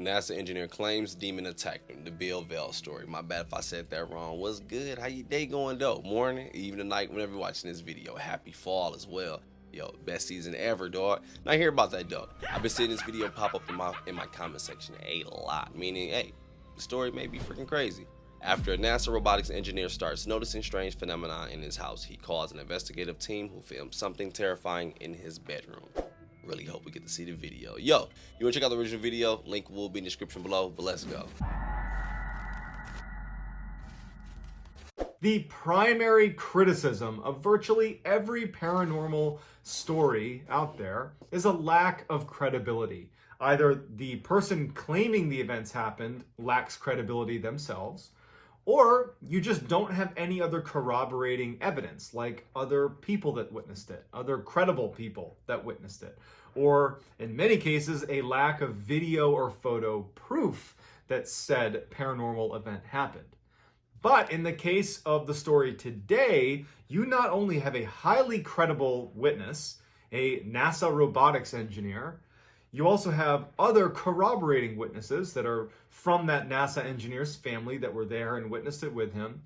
NASA engineer claims demon attacked him. The Bill Vaile story. My bad if I said that wrong. What's good? How you day going though? Morning, evening, night, whenever you're watching this video. Happy fall as well. Yo, best season ever, dog. Not hear about that though. I've been seeing this video pop up in my comment section a lot. Meaning, hey, the story may be freaking crazy. After a NASA robotics engineer starts noticing strange phenomena in his house, he calls an investigative team who films something terrifying in his bedroom. Really hope we get to see the video. Yo, you wanna check out the original video? Link will be in the description below, but let's go. The primary criticism of virtually every paranormal story out there is a lack of credibility. Either the person claiming the events happened lacks credibility themselves, or you just don't have any other corroborating evidence, like other people that witnessed it, other credible people that witnessed it, or in many cases, a lack of video or photo proof that said paranormal event happened. But in the case of the story today, you not only have a highly credible witness, a NASA robotics engineer, you also have other corroborating witnesses that are from that NASA engineer's family that were there and witnessed it with him.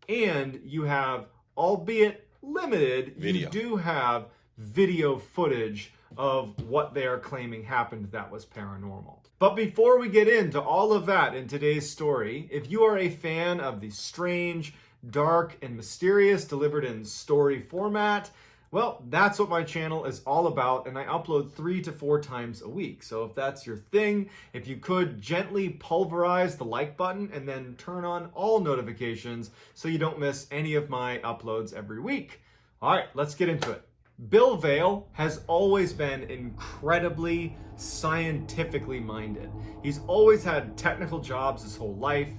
And you have, albeit limited, Video. you do have video footage of what they are claiming happened that was paranormal. But before we get into all of that in today's story, if you are a fan of the strange, dark, and mysterious delivered in story format, well, that's what my channel is all about, and I upload 3 to 4 times a week. So if that's your thing, if you could gently pulverize the like button and then turn on all notifications so you don't miss any of my uploads every week. All right, let's get into it. Bill Vaile has always been incredibly scientifically minded. He's always had technical jobs his whole life.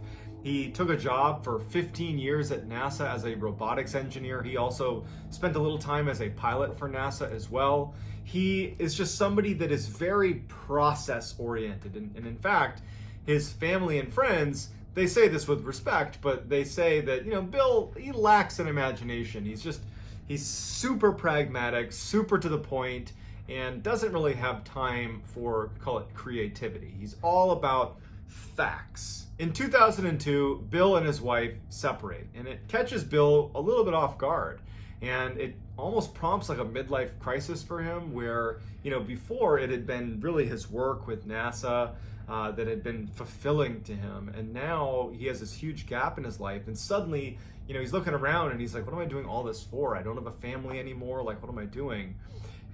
He took a job for 15 years at NASA as a robotics engineer. He also spent a little time as a pilot for NASA as well. He is just somebody that is very process oriented. And in fact, his family and friends, they say this with respect, but they say that, Bill, he lacks an imagination. He's super pragmatic, super to the point, and doesn't really have time for, call it, creativity. He's all about facts. In 2002, Bill and his wife separate, and it catches Bill a little bit off guard. And it almost prompts like a midlife crisis for him where, before it had been really his work with NASA that had been fulfilling to him. And now he has this huge gap in his life. And suddenly, he's looking around and he's like, what am I doing all this for? I don't have a family anymore. Like, what am I doing?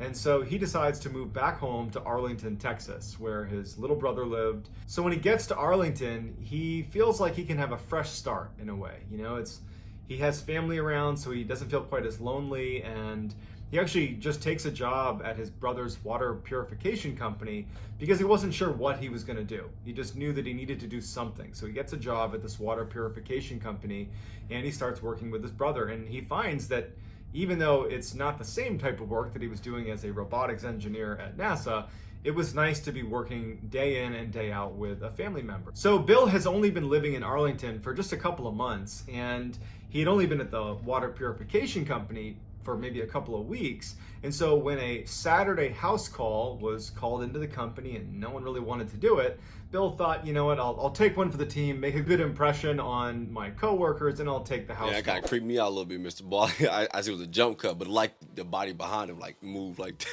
And so he decides to move back home to Arlington, Texas, where his little brother lived. So when he gets to Arlington, he feels like he can have a fresh start in a way. He has family around, so he doesn't feel quite as lonely. And he actually just takes a job at his brother's water purification company because he wasn't sure what he was going to do. He just knew that he needed to do something. So he gets a job at this water purification company and he starts working with his brother. And he finds that even though it's not the same type of work that he was doing as a robotics engineer at NASA, it was nice to be working day in and day out with a family member. So Bill has only been living in Arlington for just a couple of months, and he had only been at the water purification company for maybe a couple of weeks. And so when a Saturday house call was called into the company and no one really wanted to do it, Bill thought, you know what, I'll take one for the team, make a good impression on my coworkers, and I'll take the house Yeah, that kind of creeped me out a little bit, Mr. Ball. I see it was a jump cut, but like the body behind him, like moved like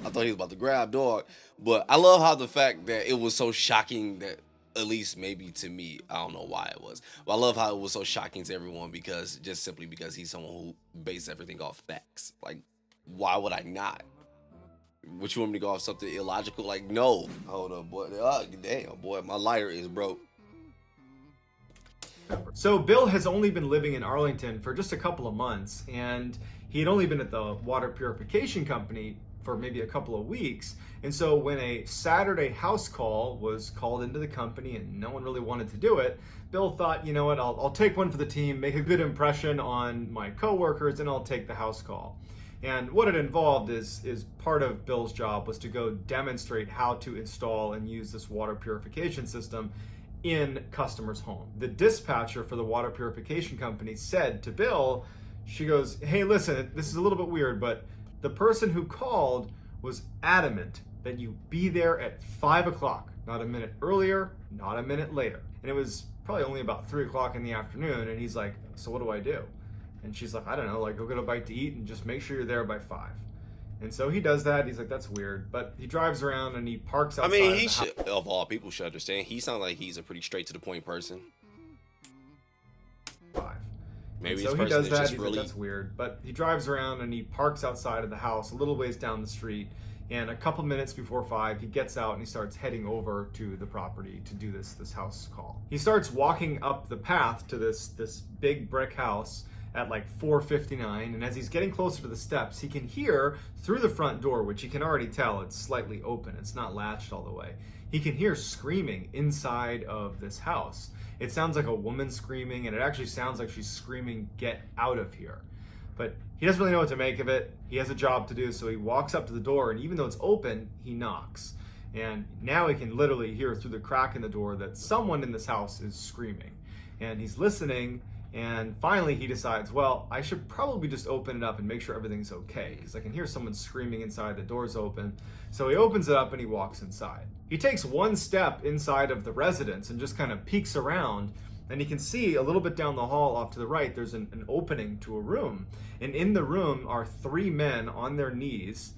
I thought he was about to grab dog. But I love how the fact that it was so shocking that, at least maybe to me, I don't know why it was, but I love how it was so shocking to everyone because simply because he's someone who bases everything off facts. Like, why would I not? Would you want me to go off something illogical? Like, no. Hold up, boy. Damn, boy, my lighter is broke. So Bill has only been living in Arlington for just a couple of months, and he had only been at the water purification company for maybe a couple of weeks. And so when a Saturday house call was called into the company and no one really wanted to do it, Bill thought, you know what, I'll take one for the team, make a good impression on my coworkers, and I'll take the house call. And what it involved is part of Bill's job was to go demonstrate how to install and use this water purification system in customers' home. The dispatcher for the water purification company said to Bill, she goes, hey, listen, this is a little bit weird, but the person who called was adamant that you be there at 5 o'clock. Not a minute earlier, not a minute later. And it was probably only about 3 o'clock in the afternoon, and he's like, so what do I do? And she's like, I don't know, like, go get a bite to eat and just make sure you're there by 5. And so he does that. He's like, that's weird. But he drives around and he parks outside. I mean, he should, of all people, should understand. He sounds like he's a pretty straight to the point person. 5. Maybe so this he person does is that. just He's really. like, that's weird. But he drives around and he parks outside of the house a little ways down the street. And a couple minutes before 5, he gets out and he starts heading over to the property to do this house call. He starts walking up the path to this big brick house at like 4:59, and as he's getting closer to the steps, he can hear through the front door, which you can already tell it's slightly open, it's not latched all the way. He can hear screaming inside of this house. It sounds like a woman screaming, and it actually sounds like she's screaming, "Get out of here." But he doesn't really know what to make of it. He has a job to do, so he walks up to the door, and even though it's open, he knocks. And now he can literally hear through the crack in the door that someone in this house is screaming. And he's listening, and finally he decides, well, I should probably just open it up and make sure everything's okay, because I can hear someone screaming inside, the door's open. So he opens it up and he walks inside. He takes one step inside of the residence and just kind of peeks around, and he can see a little bit down the hall off to the right, there's an opening to a room. And in the room are 3 men on their knees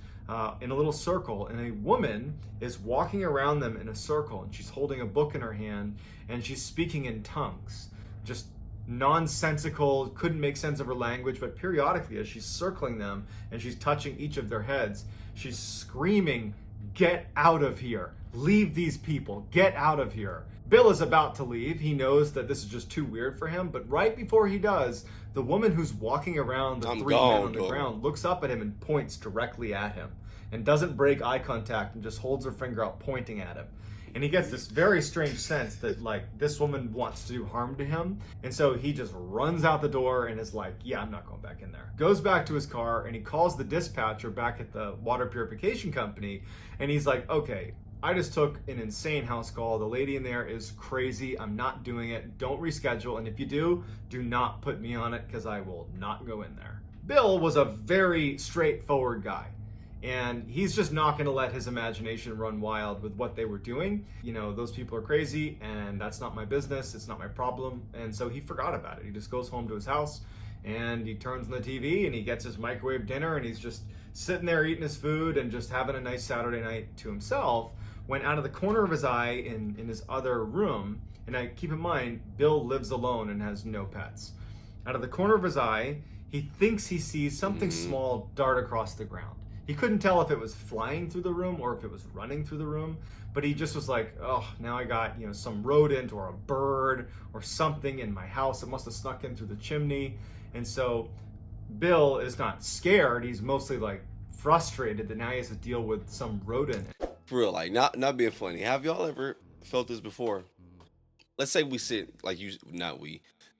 in a little circle, and a woman is walking around them in a circle, and she's holding a book in her hand, and she's speaking in tongues. Just nonsensical, couldn't make sense of her language, but periodically as she's circling them and she's touching each of their heads, she's screaming, "Get out of here. Leave these people. Get out of here." Bill is about to leave. He knows that this is just too weird for him, but right before he does, the woman who's walking around the 3 men on the ground looks up at him and points directly at him and doesn't break eye contact and just holds her finger out pointing at him. And he gets this very strange sense that, like, this woman wants to do harm to him. And so he just runs out the door and is like, yeah, I'm not going back in there. Goes back to his car and he calls the dispatcher back at the water purification company. And he's like, okay, I just took an insane house call. The lady in there is crazy. I'm not doing it. Don't reschedule. And if you do not put me on it, because I will not go in there. Bill was a very straightforward guy. And he's just not going to let his imagination run wild with what they were doing. You know, those people are crazy, and that's not my business. It's not my problem. And so he forgot about it. He just goes home to his house, and he turns on the TV, and he gets his microwave dinner, and he's just sitting there eating his food and just having a nice Saturday night to himself, when out of the corner of his eye in his other room, and I keep in mind, Bill lives alone and has no pets. Out of the corner of his eye, he thinks he sees something small dart across the ground. He couldn't tell if it was flying through the room or if it was running through the room, but he just was like, oh, now I got, some rodent or a bird or something in my house. It must have snuck in through the chimney. And so Bill is not scared. He's mostly like frustrated that now he has to deal with some rodent. For real, like, not being funny. Have y'all ever felt this before? Let's say we sit, like,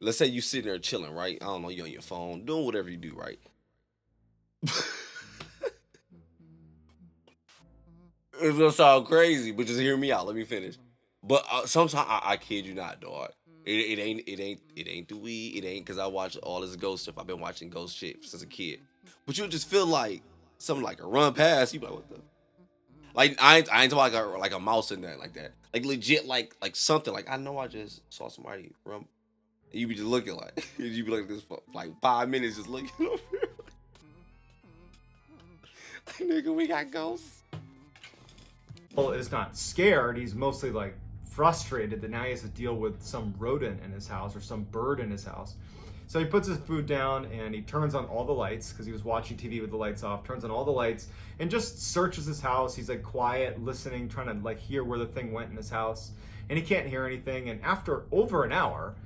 let's say you sitting there chilling, right? I don't know, you on your phone, doing whatever you do, right? It's gonna sound crazy, but just hear me out. Let me finish. But sometimes I kid you not, dog. It ain't the weed. It ain't because I watch all this ghost stuff. I've been watching ghost shit since a kid. But you'll just feel like something like a run past. You be like, what the? Like I ain't talking like a mouse in there like that. Like legit, like something. Like I know I just saw somebody run. And you be just looking like you be like this for like 5 minutes, just looking over here. Like, nigga, we got ghosts. Bill is not scared. He's mostly like frustrated that now he has to deal with some rodent in his house or some bird in his house. So he puts his food down and he turns on all the lights because he was watching TV with the lights off, turns on all the lights and just searches his house. He's like quiet, listening, trying to like hear where the thing went in his house. And he can't hear anything. And after over an hour,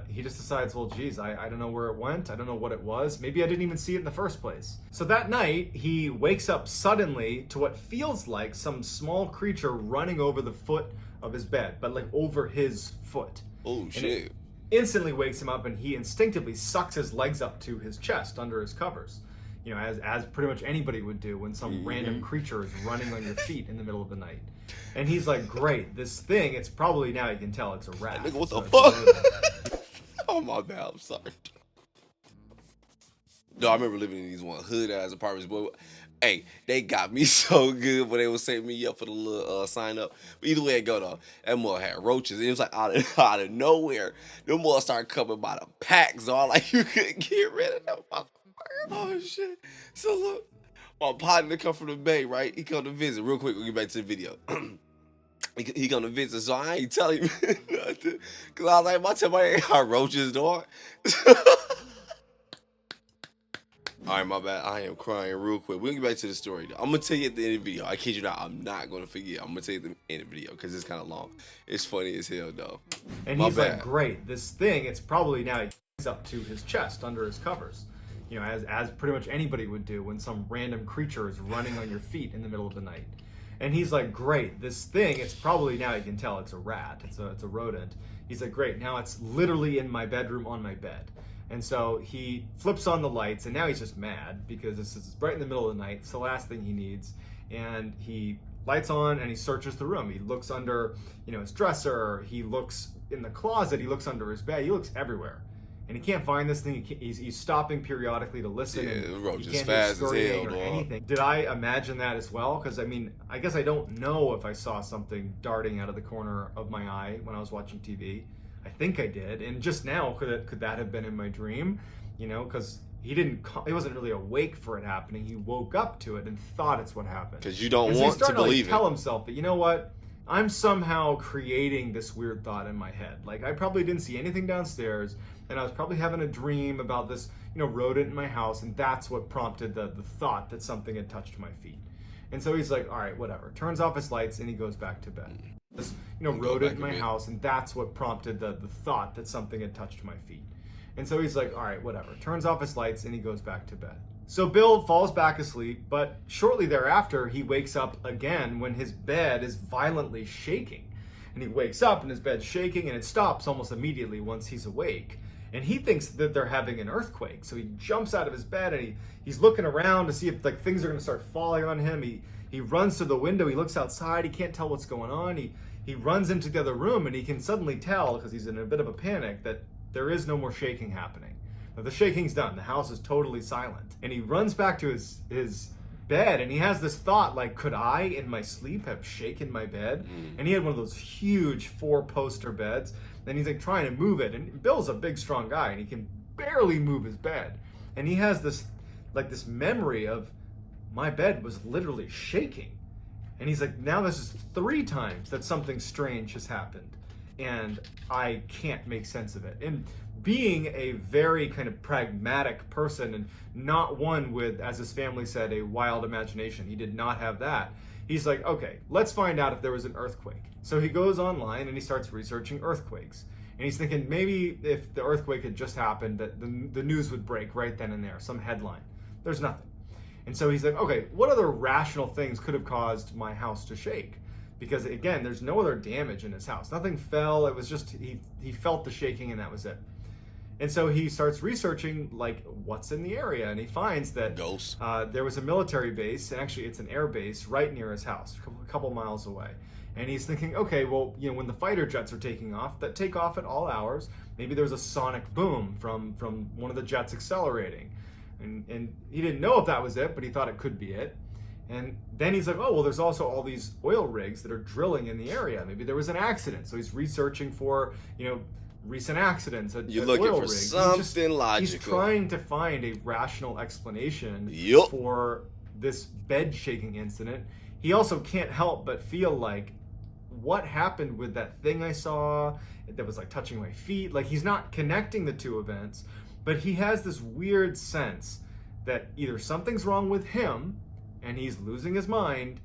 he just decides, well, geez, I don't know where it went. I don't know what it was. Maybe I didn't even see it in the first place. So that night, he wakes up suddenly to what feels like some small creature running over the foot of his bed, but like over his foot. Oh, shit. Instantly wakes him up, and he instinctively sucks his legs up to his chest under his covers. As pretty much anybody would do when some random creature is running on your feet in the middle of the night. And he's like, great, this thing, it's probably, now you can tell it's a rat. Nigga, what the fuck? Oh, my bad, I'm sorry. No, I remember living in these one hood-ass apartments, but Hey, they got me so good when they was setting me up for the little sign up. But either way it go though, that mother had roaches. It was like out of nowhere. Them mother started coming by the packs, all like you couldn't get rid of them motherfuckers. Oh shit. So look, my partner come from the Bay, right? He come to visit. Real quick, we'll get back to the video. He come to visit, so I ain't telling him nothing. Cause I was like, I tell my ain't got roaches, dog. All right, my bad. I am crying real quick. We'll get back to the story, though. I'm going to tell you at the end of the video. I kid you not. I'm not going to forget. I'm going to tell you at the end of the video because it's kind of long. It's funny as hell, though. And he's like, great. This thing, it's probably now up to his chest under his covers. You know, as pretty much anybody would do when some random creature is running on your feet in the middle of the night. And he's like, great. This thing, it's probably, now you can tell it's a rat. It's a rodent. He's like, great. Now it's literally in my bedroom on my bed. And so he flips on the lights, and now he's just mad because this is right in the middle of the night. It's the last thing he needs. And he lights on and he searches the room. He looks under, his dresser. He looks in the closet. He looks under his bed. He looks everywhere. And he can't find this thing. He's stopping periodically to listen. Yeah, the roach is fast as hell, or anything. Did I imagine that as well? Because I guess I don't know if I saw something darting out of the corner of my eye when I was watching TV. I think I did, and just now could that have been in my dream? Because he wasn't really awake for it happening. He woke up to it and thought it's what happened. Because you don't want to believe it. He's starting to tell himself that, you know what? I'm somehow creating this weird thought in my head. Like, I probably didn't see anything downstairs, and I was probably having a dream about this, rodent in my house, and that's what prompted the thought that something had touched my feet. And so he's like, all right, whatever. Turns off his lights, and he goes back to bed. This, rodent in my house, and that's what prompted the thought that something had touched my feet. And so he's like, all right, whatever. Turns off his lights, and he goes back to bed. So Bill falls back asleep, but shortly thereafter, he wakes up again when his bed is violently shaking. And he wakes up, and his bed's shaking, and it stops almost immediately once he's awake. And he thinks that they're having an earthquake. So he jumps out of his bed, and he's looking around to see if things are going to start falling on him. He runs to the window. He looks outside. He can't tell what's going on. He runs into the other room, and he can suddenly tell, because he's in a bit of a panic, that there is no more shaking happening. But the shaking's done. The house is totally silent. And he runs back to his bed, and he has this thought, like, could I, in my sleep, have shaken my bed? And he had one of those huge 4-poster beds, and he's like trying to move it. And Bill's a big, strong guy, and he can barely move his bed. And he has this memory of, my bed was literally shaking. And he's like, now this is 3 times that something strange has happened, and I can't make sense of it. And being a very kind of pragmatic person, and not one with, as his family said, a wild imagination, he did not have that. He's like, okay, let's find out if there was an earthquake. So he goes online and he starts researching earthquakes. And he's thinking maybe if the earthquake had just happened, that the news would break right then and there, some headline. There's nothing. And so he's like, okay, what other rational things could have caused my house to shake? Because again, there's no other damage in his house. Nothing fell. It was just, he felt the shaking, and that was it. And so he starts researching, like, what's in the area. And he finds that there was a military base, and actually it's an air base right near his house, a couple miles away. And he's thinking, okay, well, when the fighter jets are taking off, that take off at all hours, maybe there's a sonic boom from one of the jets accelerating. And he didn't know if that was it, but he thought it could be it. And then he's like, oh, well, there's also all these oil rigs that are drilling in the area. Maybe there was an accident. So he's researching for, recent accidents at You're looking oil for rigs. something logical. He's trying to find a rational explanation for this bed shaking incident. He also can't help but feel like, what happened with that thing I saw that was like touching my feet? Like, he's not connecting the two events, but he has this weird sense that either something's wrong with him and he's losing his mind,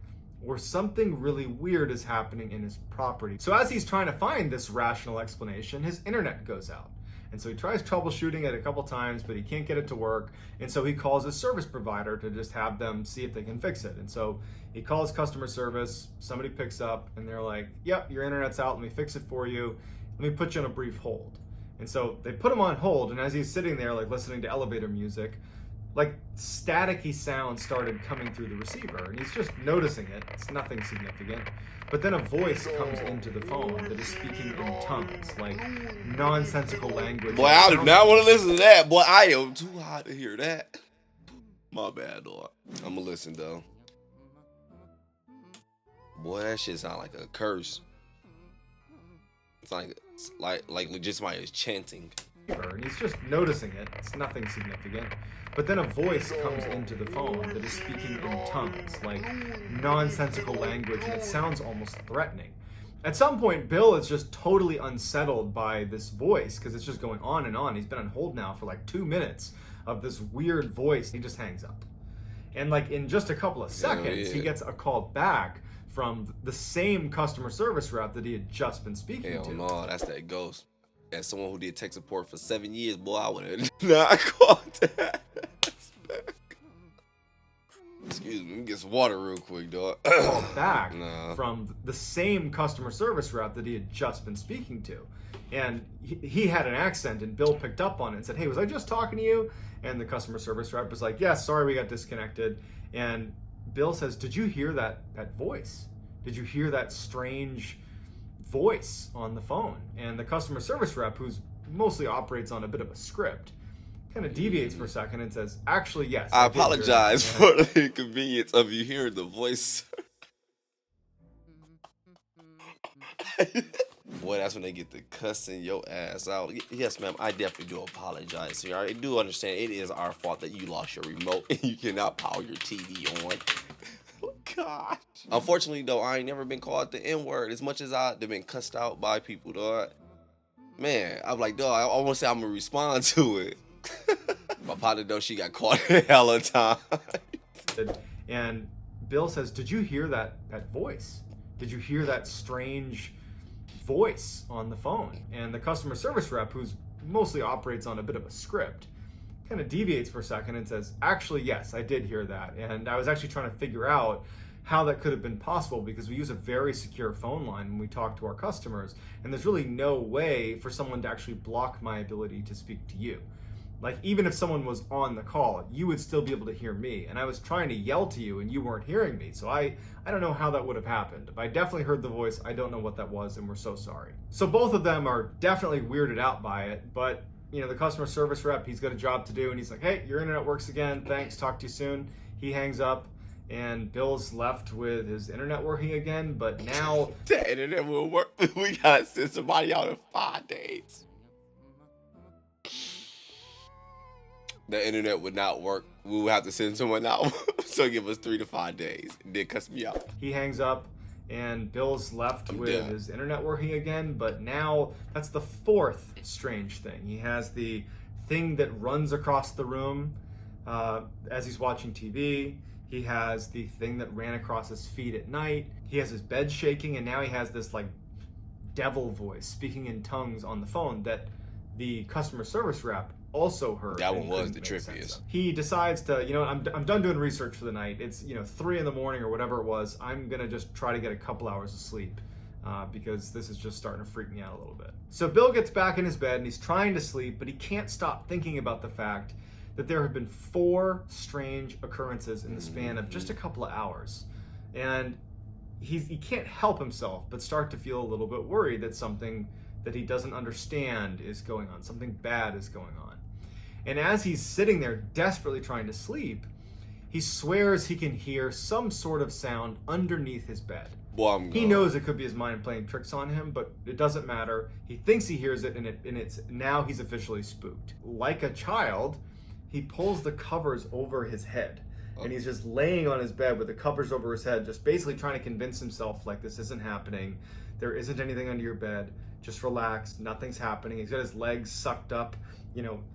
or something really weird is happening in his property. So as he's trying to find this rational explanation, his internet goes out. And so he tries troubleshooting it a couple times, but he can't get it to work. And so he calls a service provider to just have them see if they can fix it. And so he calls customer service, somebody picks up, and they're like, yep, your internet's out, let me fix it for you. Let me put you on a brief hold. And so they put him on hold, and as he's sitting there, like, listening to elevator music, like, staticky sound started coming through the receiver, and he's just noticing it. It's nothing significant. But then a voice comes into the phone that is speaking in tongues, like nonsensical language. Boy, I do not want to listen to that. Boy, I am too hot to hear that. My bad, dog. I'ma listen though. Boy, that shit sound like a curse. It's like legit somebody is chanting. And he's just noticing it. It's nothing significant. But then a voice comes into the phone that is speaking in tongues, like nonsensical language, and it sounds almost threatening. At some point, Bill is just totally unsettled by this voice because it's just going on and on. He's been on hold now for like 2 minutes of this weird voice. He just hangs up. And like in just a couple of seconds, he gets a call back from the same customer service rep that he had just been speaking to. Hell no, that's that ghost. As someone who did tech support for 7 years, boy, I would have not called that. Excuse me, let me get some water real quick, dog. Called back from the same customer service rep that he had just been speaking to. And he had an accent, and Bill picked up on it and said, "Hey, was I just talking to you?" And the customer service rep was like, "Yeah, sorry, we got disconnected." And Bill says, "Did you hear that voice? Did you hear that strange voice on the phone?" And the customer service rep, who's mostly operates on a bit of a script, kind of deviates for a second and says, "Actually, yes. I apologize for the inconvenience of you hearing the voice." Boy, that's when they get to cussing your ass out. Yes, ma'am, I definitely do apologize here. I do understand it is our fault that you lost your remote and you cannot power your TV on. God. Unfortunately, though, I ain't never been called the N-word as much as I've been cussed out by people, dog. Man, I'm like, dog, I want to say I'm going to respond to it. My partner, though, she got caught a hell of time. And Bill says, "Did you hear that voice? Did you hear that strange voice on the phone?" And the customer service rep, who's mostly operates on a bit of a script, kind of deviates for a second and says, "Actually, yes, I did hear that. And I was actually trying to figure out how that could have been possible because we use a very secure phone line when we talk to our customers. And there's really no way for someone to actually block my ability to speak to you. Like, even if someone was on the call, you would still be able to hear me. And I was trying to yell to you and you weren't hearing me. So I don't know how that would have happened. But I definitely heard the voice. I don't know what that was, and we're so sorry." So both of them are definitely weirded out by it. But, you know, the customer service rep, he's got a job to do. And he's like, "Hey, your internet works again. Thanks. Talk to you soon." He hangs up. And Bill's left with his internet working again. But now the internet will work. We got to send somebody out in 5 days. The internet would not work. We would have to send someone out. So give us 3 to 5 days. And then cuss me out. He hangs up, and Bill's left with his internet working again. But now that's the 4th strange thing. He has the thing that runs across the room as he's watching TV. He has the thing that ran across his feet at night. He has his bed shaking, and now he has this like devil voice speaking in tongues on the phone that the customer service rep also heard. That one was the trippiest. He decides to, you know, I'm done doing research for the night. It's, 3 in the morning or whatever it was. I'm gonna just try to get a couple hours of sleep because this is just starting to freak me out a little bit. So Bill gets back in his bed and he's trying to sleep, but he can't stop thinking about the fact that there have been 4 strange occurrences in the span of just a couple of hours. And he can't help himself but start to feel a little bit worried that something that he doesn't understand is going on. Something bad is going on. And as he's sitting there desperately trying to sleep, he swears he can hear some sort of sound underneath his bed. He knows it could be his mind playing tricks on him, but it doesn't matter. He thinks he hears it, and it's now he's officially spooked. Like a child, he pulls the covers over his head, and he's just laying on his bed with the covers over his head, just basically trying to convince himself like this isn't happening. There isn't anything under your bed. Just relax. Nothing's happening. He's got his legs sucked up,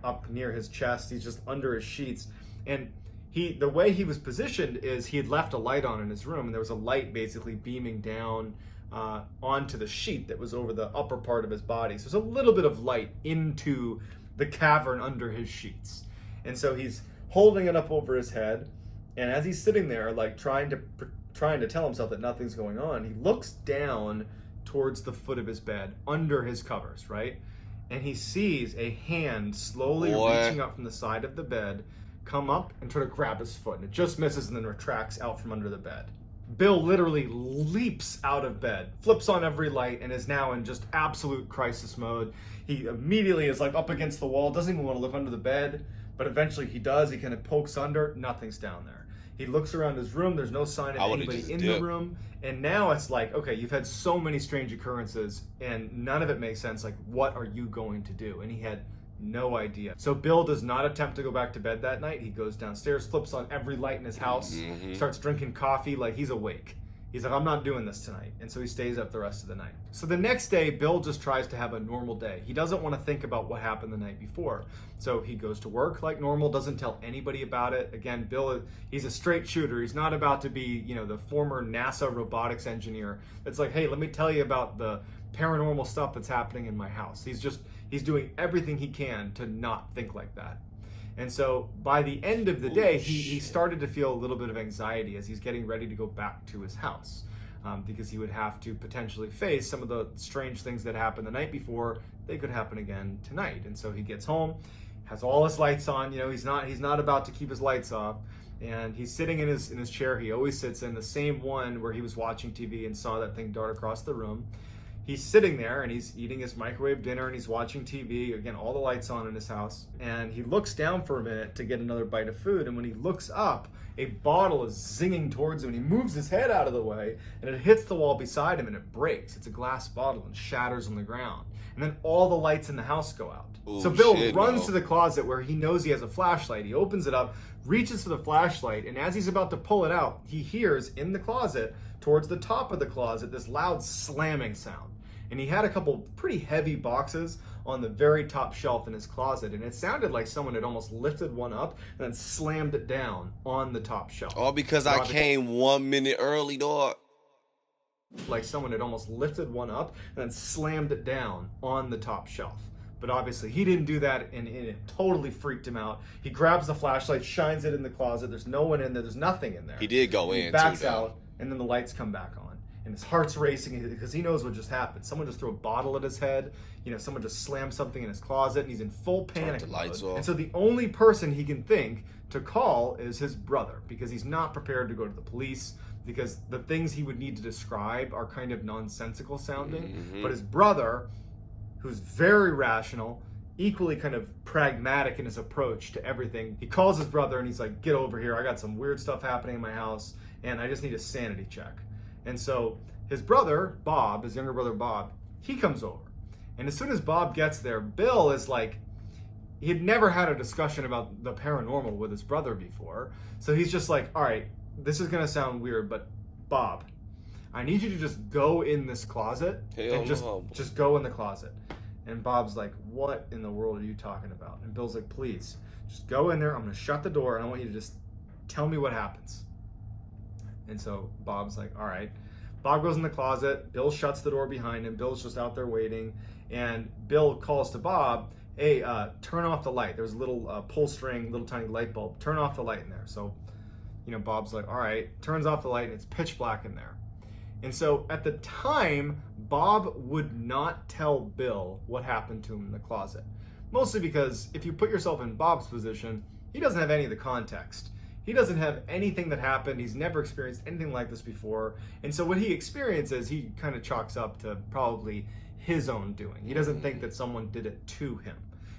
up near his chest. He's just under his sheets. And the way he was positioned is he had left a light on in his room, and there was a light basically beaming down onto the sheet that was over the upper part of his body. So there's a little bit of light into the cavern under his sheets. And so he's holding it up over his head, and as he's sitting there, like trying to tell himself that nothing's going on, he looks down towards the foot of his bed, under his covers, right? And he sees a hand slowly reaching up from the side of the bed, come up and try to grab his foot, and it just misses and then retracts out from under the bed. Bill literally leaps out of bed, flips on every light, and is now in just absolute crisis mode. He immediately is like up against the wall, doesn't even want to look under the bed, but But eventually he does. He kind of pokes under. Nothing's down there. He looks around his room. There's no sign of anybody in the room. And now it's like, okay, you've had so many strange occurrences and none of it makes sense. Like, what are you going to do? And he had no idea. So Bill does not attempt to go back to bed that night. He goes downstairs, flips on every light in his house, starts drinking coffee like he's awake. He's like, I'm not doing this tonight. And so he stays up the rest of the night. So the next day, Bill just tries to have a normal day. He doesn't want to think about what happened the night before. So he goes to work like normal, doesn't tell anybody about it. Again, Bill, he's a straight shooter. He's not about to be, the former NASA robotics engineer. It's like, hey, let me tell you about the paranormal stuff that's happening in my house. He's doing everything he can to not think like that. And so by the end of the day, he started to feel a little bit of anxiety as he's getting ready to go back to his house, because he would have to potentially face some of the strange things that happened the night before. They could happen again tonight. And so he gets home, has all his lights on. He's not about to keep his lights off. And he's sitting in his chair. He always sits in the same one where he was watching TV and saw that thing dart across the room. He's sitting there and he's eating his microwave dinner and he's watching TV. Again, all the lights on in his house. And he looks down for a minute to get another bite of food. And when he looks up, a bottle is zinging towards him. And he moves his head out of the way and it hits the wall beside him and it breaks. It's a glass bottle and shatters on the ground. And then all the lights in the house go out. So Bill runs to the closet where he knows he has a flashlight. He opens it up, reaches for the flashlight, and as he's about to pull it out, he hears in the closet, towards the top of the closet, this loud slamming sound. And he had a couple pretty heavy boxes on the very top shelf in his closet, and it sounded like someone had almost lifted one up and then slammed it down on the top shelf. All because I came 1 minute early, dog. Like someone had almost lifted one up and then slammed it down on the top shelf. But obviously he didn't do that, and it totally freaked him out. He grabs the flashlight, shines it in the closet. There's no one in there. There's nothing in there. He did go in. He backs out, and then the lights come back on. And his heart's racing because he knows what just happened. Someone just threw a bottle at his head. Someone just slammed something in his closet, and he's in full panic mode. And so the only person he can think to call is his brother, because he's not prepared to go to the police, because the things he would need to describe are kind of nonsensical sounding. But his brother, who's very rational, equally kind of pragmatic in his approach to everything, he calls his brother and he's like, get over here. I got some weird stuff happening in my house and I just need a sanity check. And so his brother, Bob, his younger brother, Bob, he comes over. And as soon as Bob gets there, Bill is like, he had never had a discussion about the paranormal with his brother before. So he's just like, all right, this is going to sound weird, but Bob, I need you to just go in this closet and just go in the closet. And Bob's like, what in the world are you talking about? And Bill's like, please, just go in there. I'm going to shut the door and I want you to just tell me what happens. And so Bob's like, all right. Bob goes in the closet. Bill shuts the door behind him. Bill's just out there waiting. And Bill calls to Bob, hey, turn off the light. There's a little pull string, little tiny light bulb. Turn off the light in there. So, Bob's like, all right. Turns off the light and it's pitch black in there. And so at the time, Bob would not tell Bill what happened to him in the closet. Mostly because if you put yourself in Bob's position, he doesn't have any of the context. He doesn't have anything that happened. He's never experienced anything like this before. And so what he experiences, he kind of chalks up to probably his own doing. He doesn't think that someone did it to him.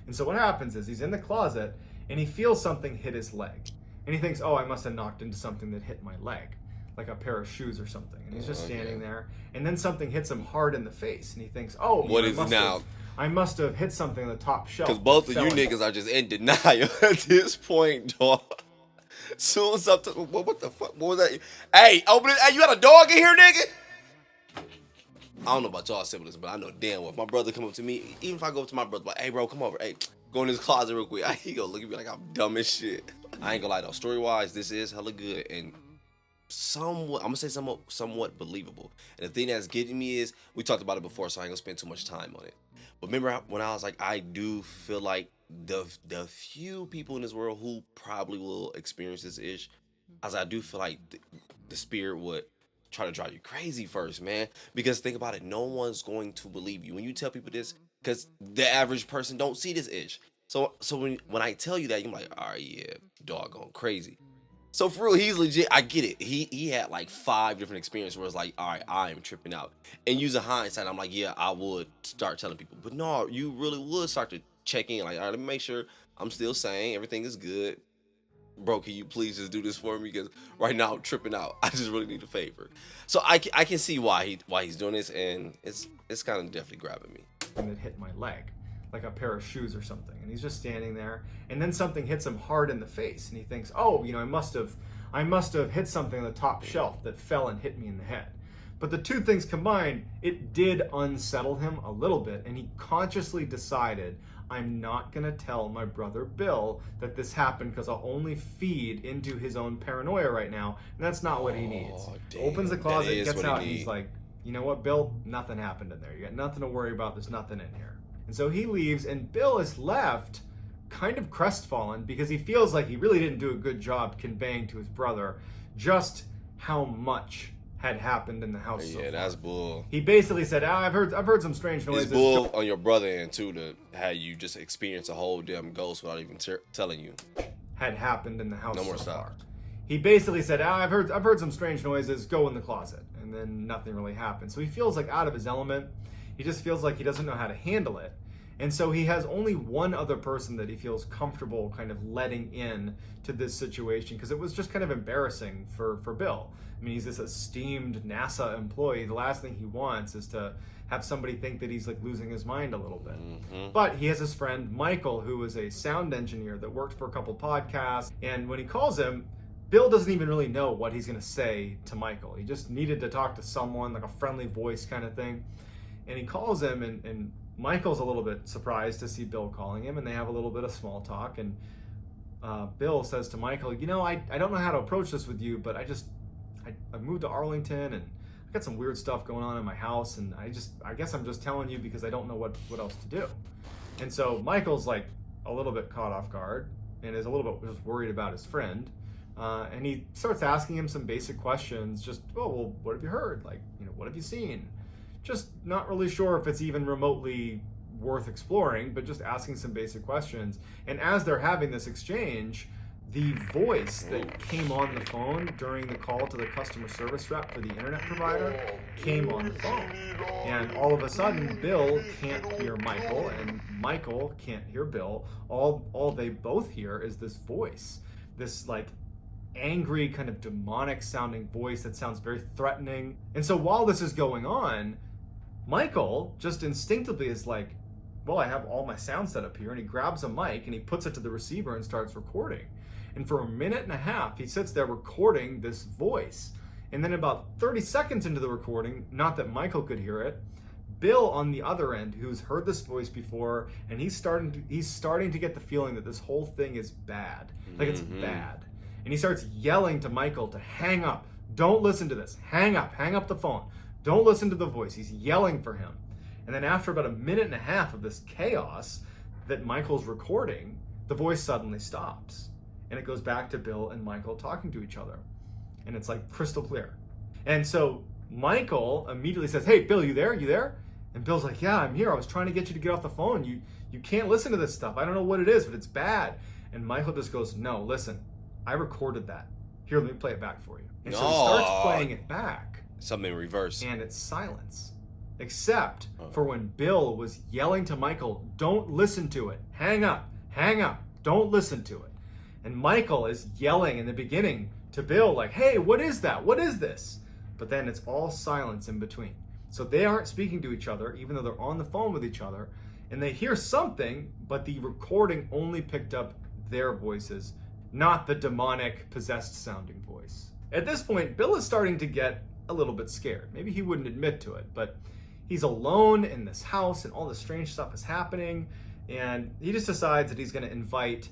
And so what happens is he's in the closet and he feels something hit his leg. And he thinks, oh, I must have knocked into something that hit my leg, like a pair of shoes or something. And he's just standing there. And then something hits him hard in the face. And he thinks, oh, what is it now? I must have hit something on the top shelf. Because both of you niggas are just in denial at this point, dog. Soon as up to what the fuck? What was that? Hey, open it. Hey, you got a dog in here, nigga? I don't know about y'all siblings, but I know damn well if my brother come up to me, even if I go up to my brother, like, hey, bro, come over. Hey, go in this closet real quick. He go look at me like I'm dumb as shit. I ain't gonna lie though. Story wise, this is hella good and somewhat, I'm gonna say somewhat believable. And the thing that's getting me is, we talked about it before, so I ain't gonna spend too much time on it. But remember when I was like, I do feel like the few people in this world who probably will experience this ish, as I do feel like the spirit would try to drive you crazy first, man. Because think about it, no one's going to believe you when you tell people this, because the average person don't see this ish. So when I tell you that, you're like, all right, yeah, dog going crazy. So for real, he's legit. I get it. He had like 5 different experiences where it's like, all right, I am tripping out. And using hindsight, I'm like, yeah, I would start telling people. But no, you really would start to checking, like, all right, let me make sure I'm still sane, everything is good. Bro, can you please just do this for me? Because right now I'm tripping out. I just really need a favor. So I can see why he's doing this, and it's kind of definitely grabbing me. And it hit my leg, like a pair of shoes or something. And he's just standing there, and then something hits him hard in the face, and he thinks, oh, I must have hit something on the top shelf that fell and hit me in the head. But the two things combined, it did unsettle him a little bit, and he consciously decided, I'm not going to tell my brother Bill that this happened because I'll only feed into his own paranoia right now, and that's not what he needs. Damn, opens the closet, gets out, and needs. he's like, you know what, Bill? Nothing happened in there. You got nothing to worry about. There's nothing in here. And so he leaves, and Bill is left kind of crestfallen because he feels like he really didn't do a good job conveying to his brother just how much had happened in the house. Yeah, that's bull. He basically said, I've heard some strange noises. It's bull on your brother end too, to have you just experience a whole damn ghost without even telling you. Had happened in the house. No more so stuff. far. He basically said, I've heard some strange noises, go in the closet. And then nothing really happened. So he feels like out of his element. He just feels like he doesn't know how to handle it. And so he has only one other person that he feels comfortable kind of letting in to this situation, because it was just kind of embarrassing for Bill. I mean, he's this esteemed NASA employee. The last thing he wants is to have somebody think that he's like losing his mind a little bit. Mm-hmm. But he has his friend Michael, who is a sound engineer that worked for a couple podcasts. And when he calls him, Bill doesn't even really know what he's going to say to Michael. He just needed to talk to someone, like a friendly voice kind of thing. And he calls him, and Michael's a little bit surprised to see Bill calling him, and they have a little bit of small talk. And Bill says to Michael, I don't know how to approach this with you, but I moved to Arlington, and I've got some weird stuff going on in my house, and I guess I'm just telling you because I don't know what else to do. And so Michael's like a little bit caught off guard and is a little bit just worried about his friend. And he starts asking him some basic questions, just, oh, well, what have you heard? Like, what have you seen? Just not really sure if it's even remotely worth exploring, but just asking some basic questions. And as they're having this exchange, the voice that came on the phone during the call to the customer service rep for the internet provider came on the phone. And all of a sudden, Bill can't hear Michael, and Michael can't hear Bill. All they both hear is this voice, this like angry, kind of demonic sounding voice that sounds very threatening. And so while this is going on, Michael just instinctively is like, well, I have all my sound set up here, and he grabs a mic and he puts it to the receiver and starts recording. And for a minute and a half, he sits there recording this voice. And then about 30 seconds into the recording, not that Michael could hear it, Bill on the other end, who's heard this voice before, and he's starting to get the feeling that this whole thing is bad. Like it's bad. And he starts yelling to Michael to hang up. Don't listen to this. Hang up the phone. Don't listen to the voice. He's yelling for him. And then after about a minute and a half of this chaos that Michael's recording, the voice suddenly stops. And it goes back to Bill and Michael talking to each other. And it's like crystal clear. And so Michael immediately says, hey, Bill, you there? You there? And Bill's like, yeah, I'm here. I was trying to get you to get off the phone. You can't listen to this stuff. I don't know what it is, but it's bad. And Michael just goes, no, listen, I recorded that. Here, let me play it back for you. And so he starts playing it back. Something in reverse. And it's silence. Except for when Bill was yelling to Michael, don't listen to it. Hang up. Don't listen to it. And Michael is yelling in the beginning to Bill like, hey, what is that? What is this? But then it's all silence in between. So they aren't speaking to each other, even though they're on the phone with each other. And they hear something, but the recording only picked up their voices, not the demonic, possessed sounding voice. At this point, Bill is starting to get a little bit scared. Maybe he wouldn't admit to it, but he's alone in this house and all this strange stuff is happening. And he just decides that he's going to invite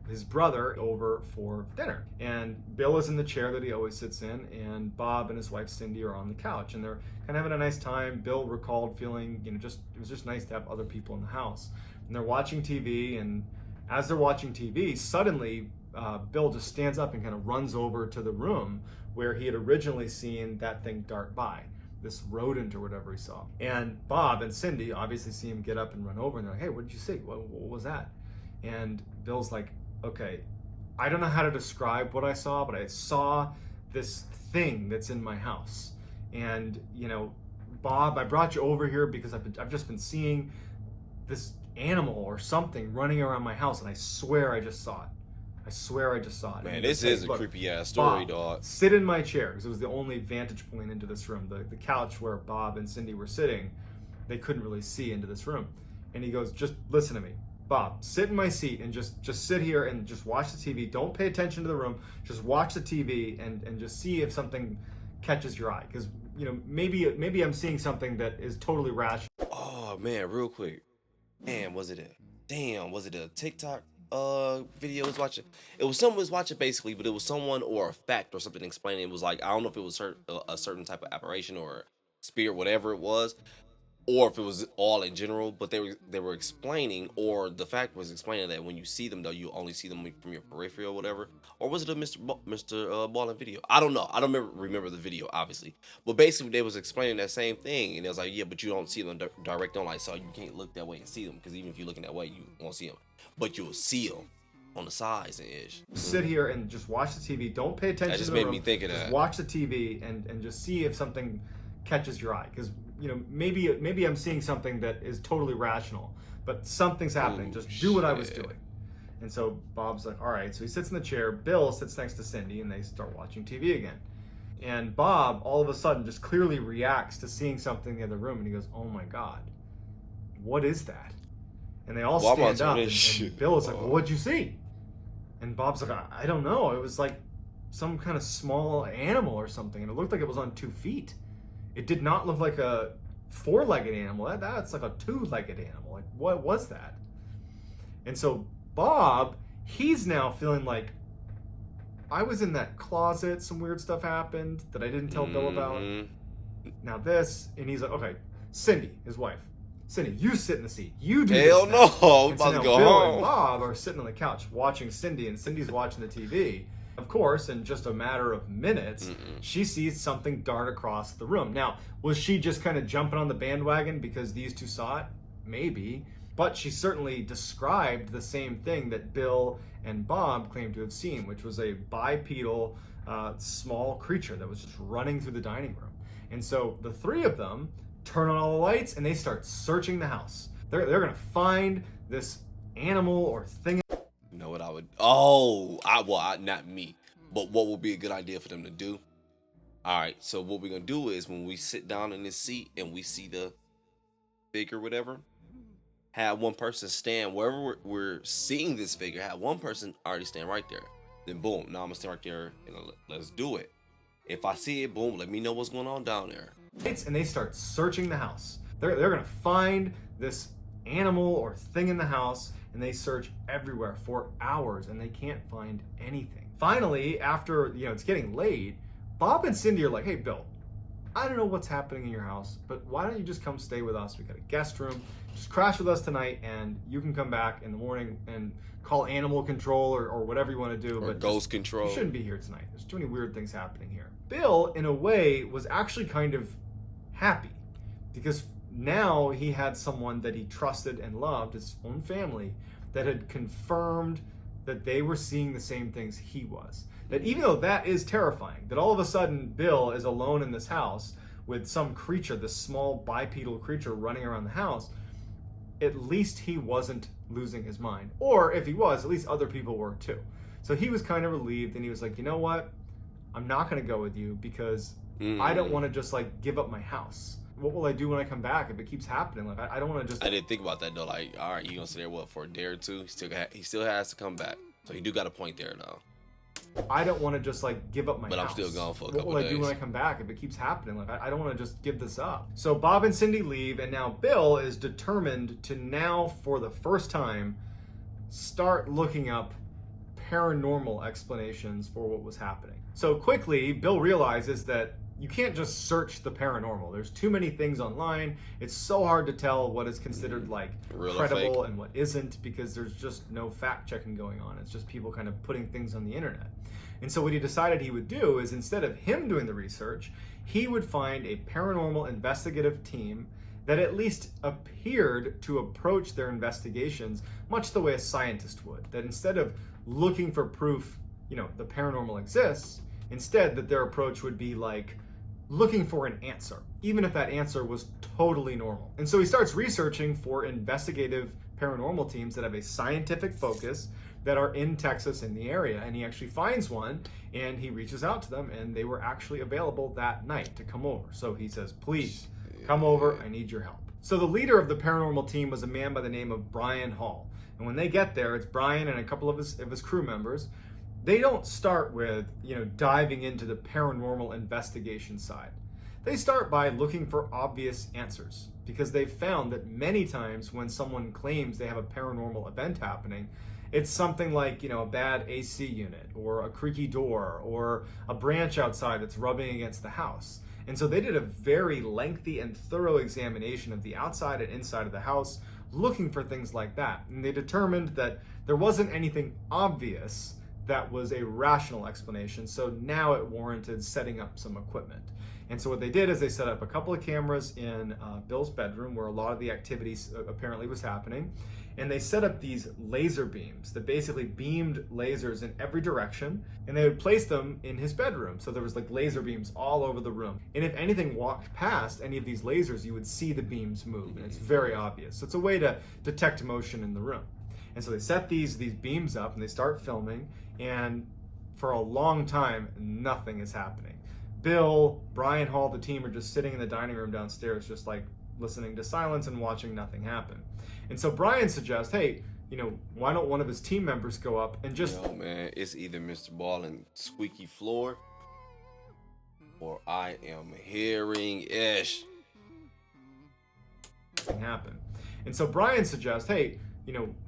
his brother over for dinner. And Bill is in the chair that he always sits in, and Bob and his wife Cindy are on the couch, and they're kind of having a nice time. Bill recalled feeling, it was just nice to have other people in the house. And they're watching TV, and as they're watching TV, suddenly Bill just stands up and kind of runs over to the room where he had originally seen that thing dart by, this rodent or whatever he saw. And Bob and Cindy obviously see him get up and run over, and they're like, hey, what did you see? What was that? And Bill's like, okay, I don't know how to describe what I saw, but I saw this thing that's in my house. And, Bob, I brought you over here because I've just been seeing this animal or something running around my house, and I swear I just saw it. I swear I just saw it. Man, And this goes, is "Hey, a look, creepy ass story, Bob, dog. sit in my chair," because it was the only vantage point into this room. The couch where Bob and Cindy were sitting, they couldn't really see into this room. And he goes, "Just listen to me. Bob, sit in my seat and just sit here and just watch the TV. Don't pay attention to the room. Just watch the TV and just see if something catches your eye. Because, you know, maybe I'm seeing something that is totally rational." Oh man, real quick. Was it a TikTok video I was watching? It was someone was watching basically, but it was someone or a fact or something explaining. It was like, I don't know if it was a certain type of apparition or spirit, whatever it was, or if it was all in general, but they were explaining, or the fact was explaining that when you see them though, you only see them from your periphery or whatever. Or was it a Mr. Ballen video? I don't know. I don't remember the video obviously, but basically they was explaining that same thing, and it was like, yeah, but you don't see them direct on light, so you can't look that way and see them, because even if you're looking that way, you won't see them, but you'll see them on the sides and ish. Sit here and just watch the TV. Don't pay attention That just to the made room. me think of Just that. watch the TV and just see if something catches your eye. Because, you know, maybe I'm seeing something that is totally rational, but something's happening. Ooh, Just do what I was shit. doing. And so Bob's like, all right. So he sits in the chair. Bill sits next to Cindy, and they start watching TV again. And Bob, all of a sudden, just clearly reacts to seeing something in the other room, and he goes, "Oh my God, what is that?" And they all Well, I'm stand about up, to and shit. Bill is like, "Well, what'd you see?" And Bob's like, I don't know. It was like some kind of small animal or something, and it looked like it was on 2 feet. It did not look like a 4-legged animal. That's like a 2-legged animal. Like, what was that? And so Bob, he's now feeling like, I was in that closet. Some weird stuff happened that I didn't tell Bill about. Now this, and he's like, okay, Cindy, his wife. Cindy, you sit in the seat. You do Hell this no, now. I'm And so about to now go Bill home. and Bob are sitting on the couch watching Cindy, and Cindy's watching the TV. Of course, in just a matter of minutes, she sees something dart across the room. Now, was she just kind of jumping on the bandwagon because these two saw it? Maybe. But she certainly described the same thing that Bill and Bob claimed to have seen, which was a bipedal, small creature that was just running through the dining room. And so the three of them turn on all the lights and they start searching the house. They're going to find this animal or thing. You know what I would? Not me, but what would be a good idea for them to do? All right, so what we're gonna do is when we sit down in this seat and we see the figure, whatever, have one person stand wherever we're seeing this figure. Have one person already stand right there. Then boom, now I'm gonna stand right there and let's do it. If I see it, boom, let me know what's going on down there. And they start searching the house. They're going to find this animal or thing in the house, and they search everywhere for hours and they can't find anything. Finally, after, it's getting late, Bob and Cindy are like, "Hey, Bill, I don't know what's happening in your house, but why don't you just come stay with us? We got a guest room. Just crash with us tonight, and you can come back in the morning and call animal control or whatever you want to do. Or but ghost control. You shouldn't be here tonight. There's too many weird things happening here." Bill, in a way, was actually kind of happy because now he had someone that he trusted and loved, his own family, that had confirmed that they were seeing the same things he was. That even though that is terrifying, that all of a sudden Bill is alone in this house with some creature, this small bipedal creature running around the house, at least he wasn't losing his mind. Or if he was, at least other people were too. So he was kind of relieved, and he was like, "You know what? I'm not going to go with you because I don't want to just like give up my house. What will I do when I come back if it keeps happening? Like I don't want to just." I didn't think about that though. Like, all right, you gonna sit there for a day or two? He still has to come back. So you do got a point there though. I don't want to just like give up my But house. I'm still gone for a What couple will I do days. when I come back if it keeps happening? Like I don't want to just give this up. So Bob and Cindy leave, and now Bill is determined to now, for the first time, start looking up paranormal explanations for what was happening. So quickly, Bill realizes that you can't just search the paranormal. There's too many things online. It's so hard to tell what is considered like Real or credible fake. and what isn't, because there's just no fact checking going on. It's just people kind of putting things on the internet. And so what he decided he would do is, instead of him doing the research, he would find a paranormal investigative team that at least appeared to approach their investigations much the way a scientist would. That instead of looking for proof, the paranormal exists, instead that their approach would be like looking for an answer, even if that answer was totally normal. And so he starts researching for investigative paranormal teams that have a scientific focus that are in Texas in the area. And he actually finds one and he reaches out to them, and they were actually available that night to come over. So he says, please come over, I need your help. So the leader of the paranormal team was a man by the name of Brian Hall. And when they get there, it's Brian and a couple of his crew members. They don't start with, diving into the paranormal investigation side. They start by looking for obvious answers, because they've found that many times when someone claims they have a paranormal event happening, it's something like, a bad AC unit or a creaky door or a branch outside that's rubbing against the house. And so they did a very lengthy and thorough examination of the outside and inside of the house, looking for things like that. And they determined that there wasn't anything obvious that was a rational explanation. So now it warranted setting up some equipment. And so what they did is they set up a couple of cameras in Bill's bedroom, where a lot of the activities apparently was happening. And they set up these laser beams that basically beamed lasers in every direction, and they would place them in his bedroom. So there was like laser beams all over the room. And if anything walked past any of these lasers, you would see the beams move, and it's very obvious. So it's a way to detect motion in the room. And so they set these beams up and they start filming, and for a long time, nothing is happening. Bill, Brian Hall, the team are just sitting in the dining room downstairs, just like listening to silence and watching nothing happen. And so Brian suggests, hey, why don't one of his team members go up and just... man, it's either Mrballen squeaky floor or I am hearing ish. Nothing happen. And so Brian suggests, hey,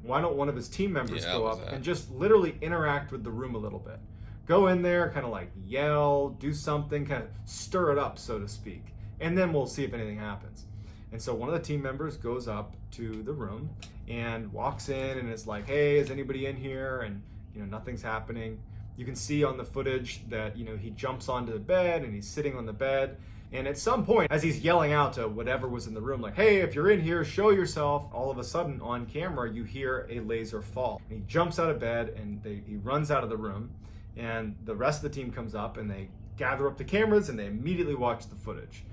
why don't one of his team members go up and just literally interact with the room a little bit. Go in there, kind of like yell, do something, kind of stir it up, so to speak. And then we'll see if anything happens. And so one of the team members goes up to the room and walks in and is like, hey, is anybody in here? And, nothing's happening. You can see on the footage that, he jumps onto the bed and he's sitting on the bed. And at some point, as he's yelling out to whatever was in the room, like, hey, if you're in here, show yourself, all of a sudden on camera, you hear a laser fall. And he jumps out of bed and he runs out of the room. And the rest of the team comes up and they gather up the cameras and they immediately watch the footage.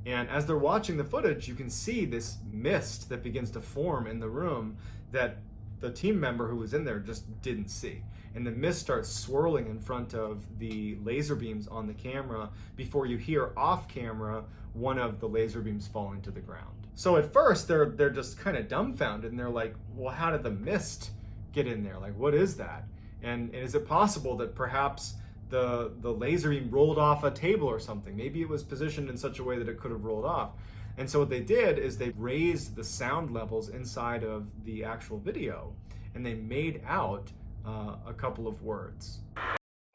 And as they're watching the footage, you can see this mist that begins to form in the room that the team member who was in there just didn't see. And the mist starts swirling in front of the laser beams on the camera before you hear off camera one of the laser beams falling to the ground. So at first they're just kind of dumbfounded, and they're like, well, how did the mist get in there? Like, what is that? And is it possible that perhaps the laser beam rolled off a table or something? Maybe it was positioned in such a way that it could have rolled off. And so what they did is they raised the sound levels inside of the actual video, and they made out a couple of words.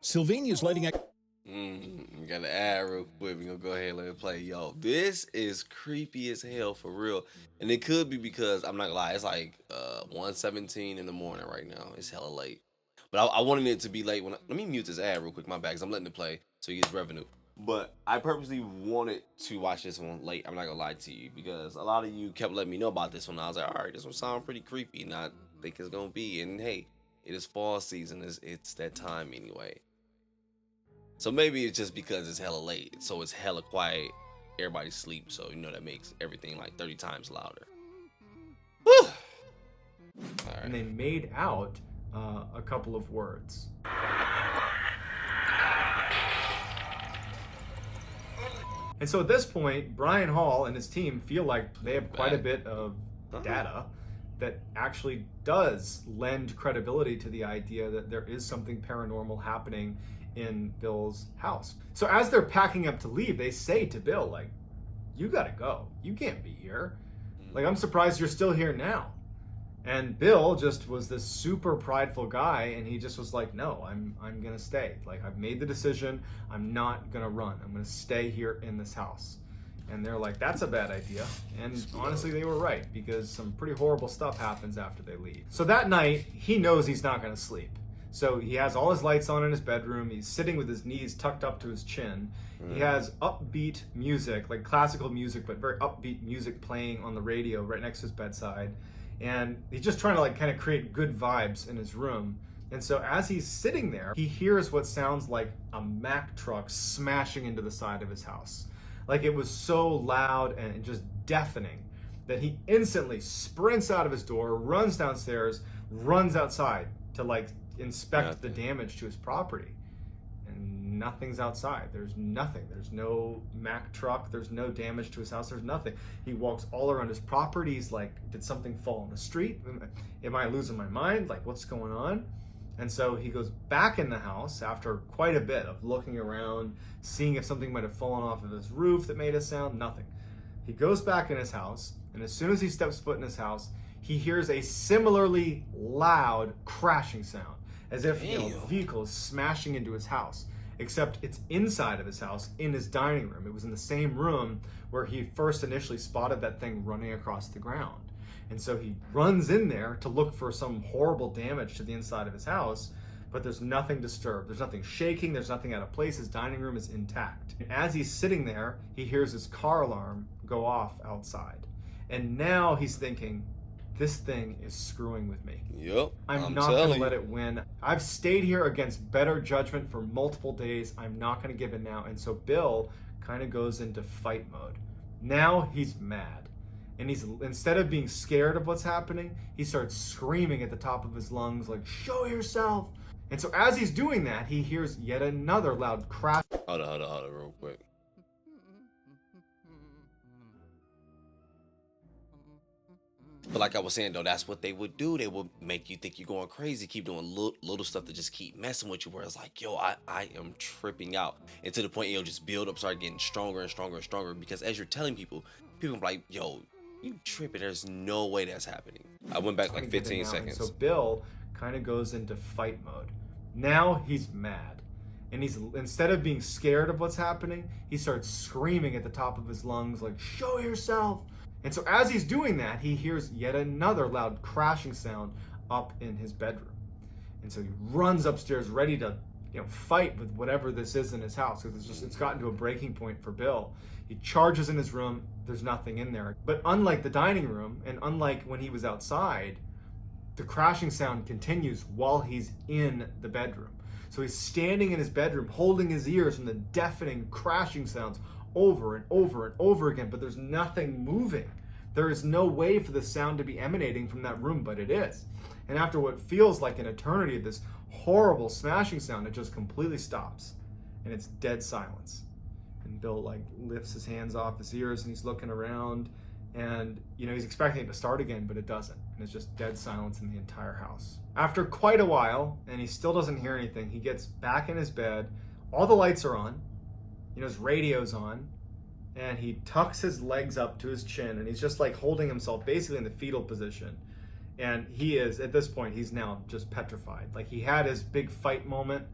Sylvania's lighting out. Got an ad real quick. We're gonna go ahead and let it play. Yo, this is creepy as hell for real. And it could be because, I'm not gonna lie, it's like 1:17 in the morning right now. It's hella late. But I wanted it to be late. Let me mute this ad real quick, my bad, because I'm letting it play so he gets revenue. But I purposely wanted to watch this one late. I'm not gonna lie to you, because a lot of you kept letting me know about this one. I was like, all right, this one sounds pretty creepy, and I think it's gonna be. And hey, it is fall season. It's that time anyway. So maybe it's just because it's hella late, so it's hella quiet. Everybody sleeps, so that makes everything like 30 times louder. Whew. All right. And they made out a couple of words. And so at this point, Brian Hall and his team feel like they have quite a bit of data that actually does lend credibility to the idea that there is something paranormal happening in Bill's house. So as they're packing up to leave, they say to Bill, like, you gotta go. You can't be here. Like, I'm surprised you're still here now. And Bill just was this super prideful guy, and he just was like, no, I'm gonna stay. Like, I've made the decision. I'm not gonna run. I'm gonna stay here in this house. And they're like, that's a bad idea. And honestly, they were right, because some pretty horrible stuff happens after they leave. So that night, he knows he's not gonna sleep. So he has all his lights on in his bedroom. He's sitting with his knees tucked up to his chin. He has upbeat music, like classical music, but very upbeat music playing on the radio right next to his bedside. And he's just trying to like kind of create good vibes in his room. And so as he's sitting there, he hears what sounds like a Mack truck smashing into the side of his house. Like it was so loud and just deafening that he instantly sprints out of his door, runs downstairs, runs outside to like inspect the damage to his property. And nothing's outside. There's nothing. There's no Mack truck. There's no damage to his house. There's nothing. He walks all around his property. He's like, did something fall in the street? Am I losing my mind? Like, what's going on? And so he goes back in the house after quite a bit of looking around, seeing if something might have fallen off of his roof that made a sound. Nothing. He goes back in his house, and as soon as he steps foot in his house, he hears a similarly loud crashing sound, as if a vehicle is smashing into his house, except it's inside of his house, in his dining room. It was in the same room where he first initially spotted that thing running across the ground. And so he runs in there to look for some horrible damage to the inside of his house, but there's nothing disturbed. There's nothing shaking. There's nothing out of place. His dining room is intact. And as he's sitting there, he hears his car alarm go off outside. And now he's thinking, this thing is screwing with me. Yep. I'm not going to let it win. I've stayed here against better judgment for multiple days. I'm not going to give in now. And so Bill kind of goes into fight mode. Now he's mad. And he's, instead of being scared of what's happening, he starts screaming at the top of his lungs, like, show yourself. And so as he's doing that, he hears yet another loud crash. Hold on, real quick. But like I was saying, though, that's what they would do. They would make you think you're going crazy, keep doing little stuff to just keep messing with you, where it's like, yo, I am tripping out. And to the point, it'll just build up, start getting stronger and stronger and stronger. Because as you're telling people are like, yo, you tripping. There's no way that's happening. I went back like 15 seconds. So Bill kind of goes into fight mode. Now he's mad. And he's, instead of being scared of what's happening, he starts screaming at the top of his lungs, like, show yourself. And so as he's doing that, he hears yet another loud crashing sound up in his bedroom. And so he runs upstairs ready to, fight with whatever this is in his house, because it's gotten to a breaking point for Bill. He charges in his room. There's nothing in there. But unlike the dining room, and unlike when he was outside, the crashing sound continues while he's in the bedroom. So he's standing in his bedroom, holding his ears from the deafening crashing sounds over and over and over again, but there's nothing moving. There is no way for the sound to be emanating from that room, but it is. And after what feels like an eternity of this horrible smashing sound, it just completely stops. And it's dead silence. And Bill lifts his hands off his ears and he's looking around, and he's expecting it to start again, but it doesn't. And it's just dead silence in the entire house. After quite a while, and he still doesn't hear anything, he gets back in his bed. All the lights are on. His radio's on, and he tucks his legs up to his chin, and he's just holding himself basically in the fetal position. And he is, at this point, he's now just petrified. He had his big fight moment,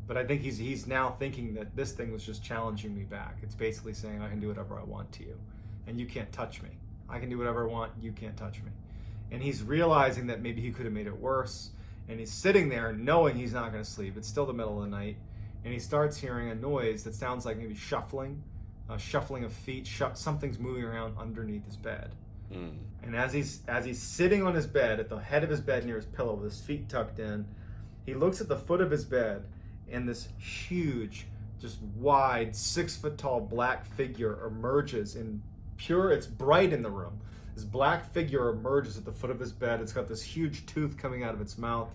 but I think he's now thinking that this thing was just challenging me back. It's basically saying, I can do whatever I want to you, and you can't touch me. I can do whatever I want, you can't touch me. And he's realizing that maybe he could have made it worse, and he's sitting there knowing he's not going to sleep. It's still the middle of the night. And he starts hearing a noise that sounds like maybe shuffling of feet. Something's moving around underneath his bed. And as he's sitting on his bed, at the head of his bed near his pillow with his feet tucked in, he looks at the foot of his bed, and this huge, just wide, 6-foot-tall black figure emerges in pure, it's bright in the room. This black figure emerges at the foot of his bed. It's got this huge tooth coming out of its mouth,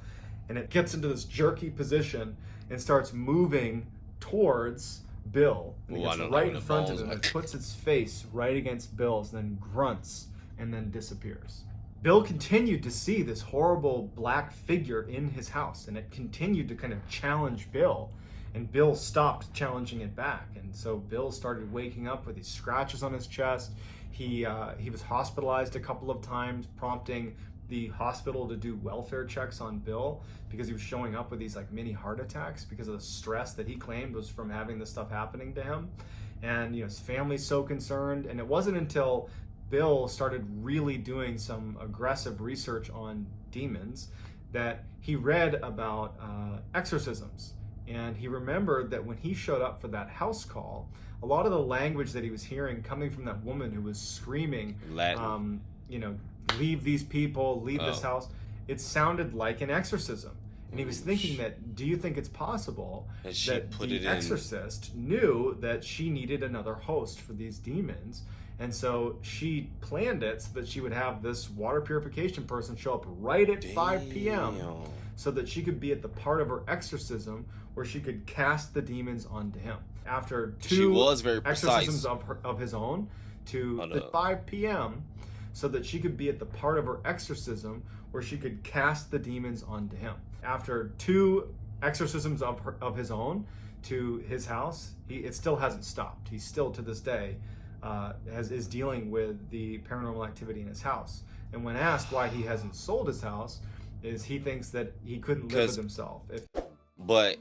and it gets into this jerky position and starts moving towards Bill. And it gets right in front of him and puts its face right against Bill's, and then grunts and then disappears. Bill continued to see this horrible black figure in his house, and it continued to kind of challenge Bill, and Bill stopped challenging it back. And so Bill started waking up with these scratches on his chest. He was hospitalized a couple of times, prompting the hospital to do welfare checks on Bill because he was showing up with these mini heart attacks because of the stress that he claimed was from having this stuff happening to him. And his family's so concerned. And it wasn't until Bill started really doing some aggressive research on demons that he read about exorcisms. And he remembered that when he showed up for that house call, a lot of the language that he was hearing coming from that woman who was screaming, Latin. leave these people, leave this house, it sounded like an exorcism. And he was thinking that, do you think it's possible And she that put the it in. exorcist knew that she needed another host for these demons? And so she planned it so that she would have this water purification person show up right at 5 p.m. Damn. so that she could be at the part of her exorcism where she could cast the demons onto him. After She two was very exorcisms precise. of his own to Hold the up. 5 p.m. so that she could be at the part of her exorcism where she could cast the demons onto him. After two exorcisms of his own to his house, it still hasn't stopped. He's still to this day is dealing with the paranormal activity in his house. And when asked why he hasn't sold his house, is he thinks that he couldn't live with 'Cause- himself. But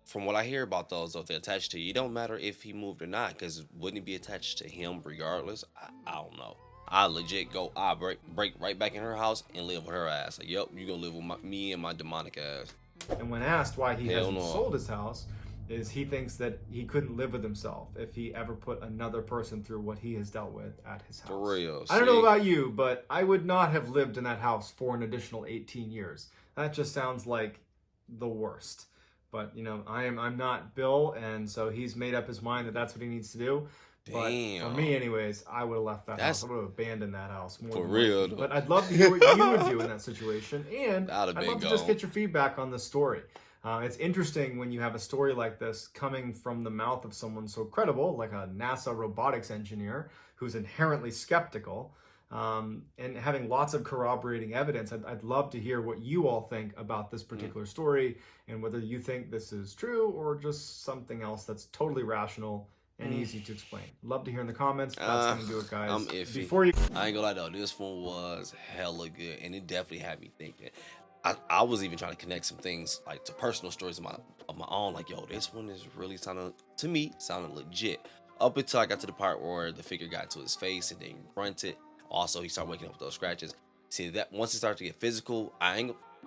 from what I hear about those, if they're attached to you, it don't matter if he moved or not, because wouldn't he be attached to him regardless? I don't know. I legit break right back in her house and live with her ass. Like, yep, you gonna live with me and my demonic ass. And when asked why he Hell hasn't no. sold his house, is he thinks that he couldn't live with himself if he ever put another person through what he has dealt with at his house. For real. I don't know see? about you, but I would not have lived in that house for an additional 18 years. That just sounds like the worst. But, you know, I'm not Bill, and so he's made up his mind that that's what he needs to do. But for Damn. me, anyways, I would have left that That's- house. I would have abandoned that house. More For than real, likely. though. But I'd love to hear what you would do in that situation. And That'd have I'd been love to just gone. get your feedback on this story. It's interesting when you have a story like this coming from the mouth of someone so credible, like a NASA robotics engineer who's inherently skeptical, and having lots of corroborating evidence. I'd love to hear what you all think about this particular story and whether you think this is true or just something else that's totally rational and easy to explain. Love to hear in the comments. That's going to do it, guys. I'm iffy. Before you I ain't gonna lie though, this one was hella good, and it definitely had me thinking. I was even trying to connect some things like to personal stories of my own. Like, yo, this one is really sounding legit. Up until I got to the part where the figure got to his face and then grunted. Also, he started waking up with those scratches. See that once it started to get physical,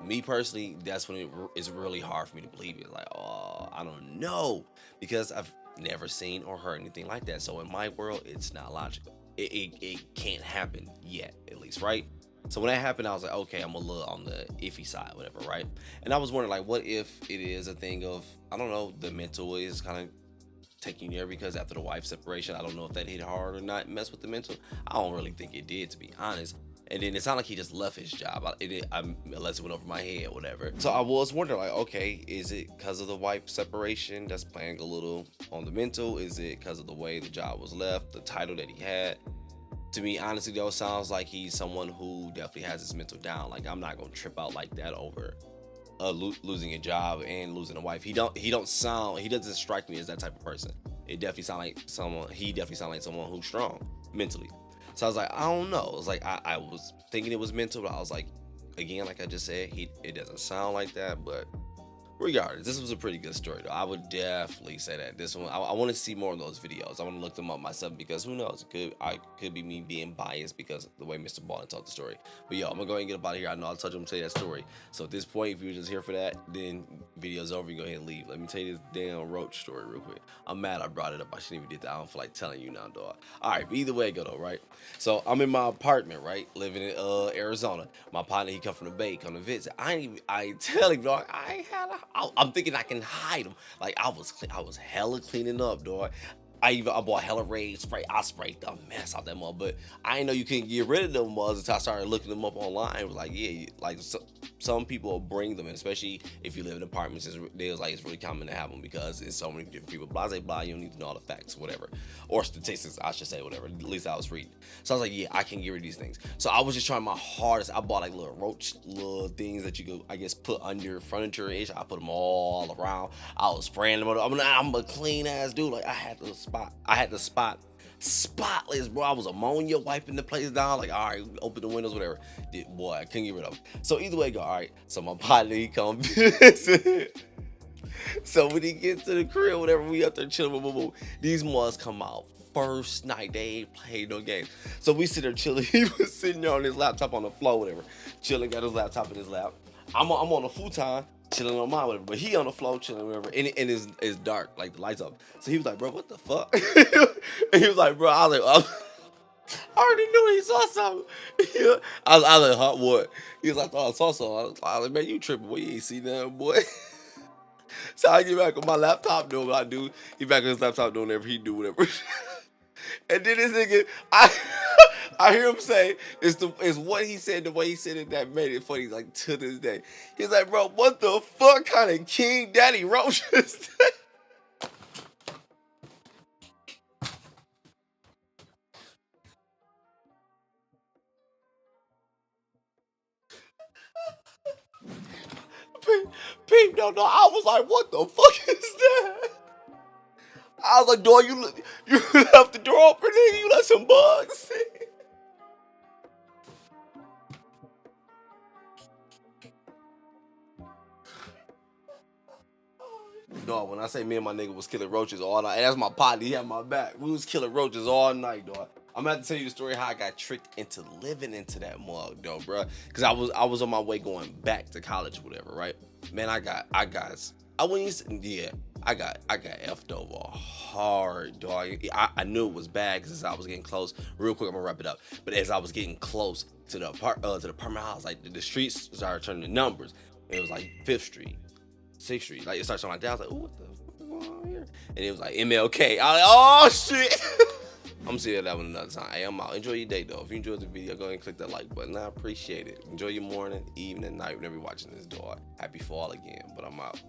me personally, that's when it's really hard for me to believe it. Like, oh, I don't know, because I've never seen or heard anything like that. So in my world, it's not logical. It can't happen yet, at least, right? So when that happened, I was like, okay, I'm a little on the iffy side, whatever, right? And I was wondering, like, what if it is a thing of, I don't know, the mental is kind of taking you there, because after the wife separation, I don't know if that hit hard or not, mess with the mental. I don't really think it did, to be honest. And then it sounded like he just left his job. Unless it went over my head, whatever. So I was wondering, like, okay, is it because of the wife separation that's playing a little on the mental? Is it because of the way the job was left, the title that he had? To me, honestly, though, sounds like he's someone who definitely has his mental down. Like, I'm not gonna trip out like that over losing a job and losing a wife. He doesn't strike me as that type of person. He definitely sounds like someone who's strong mentally. So I was like, I don't know. It was like I was thinking it was mental, but I was like, again, like I just said, it doesn't sound like that, but regardless, this was a pretty good story, though. I would definitely say that this one, I want to see more of those videos. I want to look them up myself, because who knows, it could be me being biased because of the way Mrballen told the story. But yo, I'm gonna go ahead and get up out of here. I know I'll touch him and tell you that story. So at this point, if you're just here for that, then video's over. You go ahead and leave. Let me tell you this damn roach story real quick. I'm mad I brought it up. I shouldn't even did that. I don't feel like telling you now, dog. All right, but either way it go though, right? So I'm in my apartment, right, living in Arizona. My partner, he come from the Bay, come to visit. I ain't tell him, dog. I'm thinking I can hide him. Like, I was hella cleaning up, dog. I bought hella Raid spray. I sprayed the mess out that mug, but I didn't know you couldn't get rid of them mugs until I started looking them up online. It was like, yeah, like some people will bring them, and especially if you live in apartments, it's really common to have them because it's so many different people. Blah, blah, you don't need to know all the facts, whatever, or statistics, I should say, whatever. At least I was reading. So I was like, yeah, I can get rid of these things. So I was just trying my hardest. I bought like little things that you could, I guess, put under furniture-ish. I put them all around. I was spraying them. I'm a clean ass dude. Like, I had the spot spotless, bro. I was ammonia wiping the place down. Like, all right, open the windows, whatever. Boy, I couldn't get rid of them. So either way, go, all right. So my partner, he come visit. So when he gets to the crib, whatever, we up there chilling, boom. These mugs come out first night. They ain't played no games. So we sit there chilling. He was sitting there on his laptop on the floor, whatever. Chilling, got his laptop in his lap. I'm on the futon, chilling on mine, whatever. But he on the floor, chilling, whatever. And it's dark, like the lights up. So he was like, bro, what the fuck? And he was like, bro, I was like, I already knew he saw something. Yeah. I was like, huh, what? He was like, oh, I saw something. I was like, man, you tripping, boy. You ain't see nothing, boy. So I get back on my laptop doing what I do. He back on his laptop doing whatever he do, whatever. And then this nigga, I hear him say, it's what he said, the way he said it that made it funny, like, to this day. He's like, bro, what the fuck kind of King Daddy Roach is that? Peep, no, I was like, what the fuck is that? I was like, dog, you left the door open, nigga, you let some bugs in. Dog, when I say me and my nigga was killing roaches all night, and that's my partner, he had my back. We was killing roaches all night, dog. I'm gonna have to tell you the story how I got tricked into living into that mug, though, bro. Cause I was on my way going back to college, or whatever, right? Man, I got effed over hard, dog. I knew it was bad because as I was getting close, real quick, I'm gonna wrap it up. But as I was getting close to the apartment house, like the streets started turning to numbers. It was like 5th Street. 6th Street. Like, it started something like that. I was like, ooh, what the fuck is going on here? And it was like MLK. I was like, oh, shit. I'm going to see that one another time. Hey, I'm out. Enjoy your day, though. If you enjoyed the video, go ahead and click that like button. I appreciate it. Enjoy your morning, evening, night, whenever you're watching this, dog. Happy fall again, but I'm out.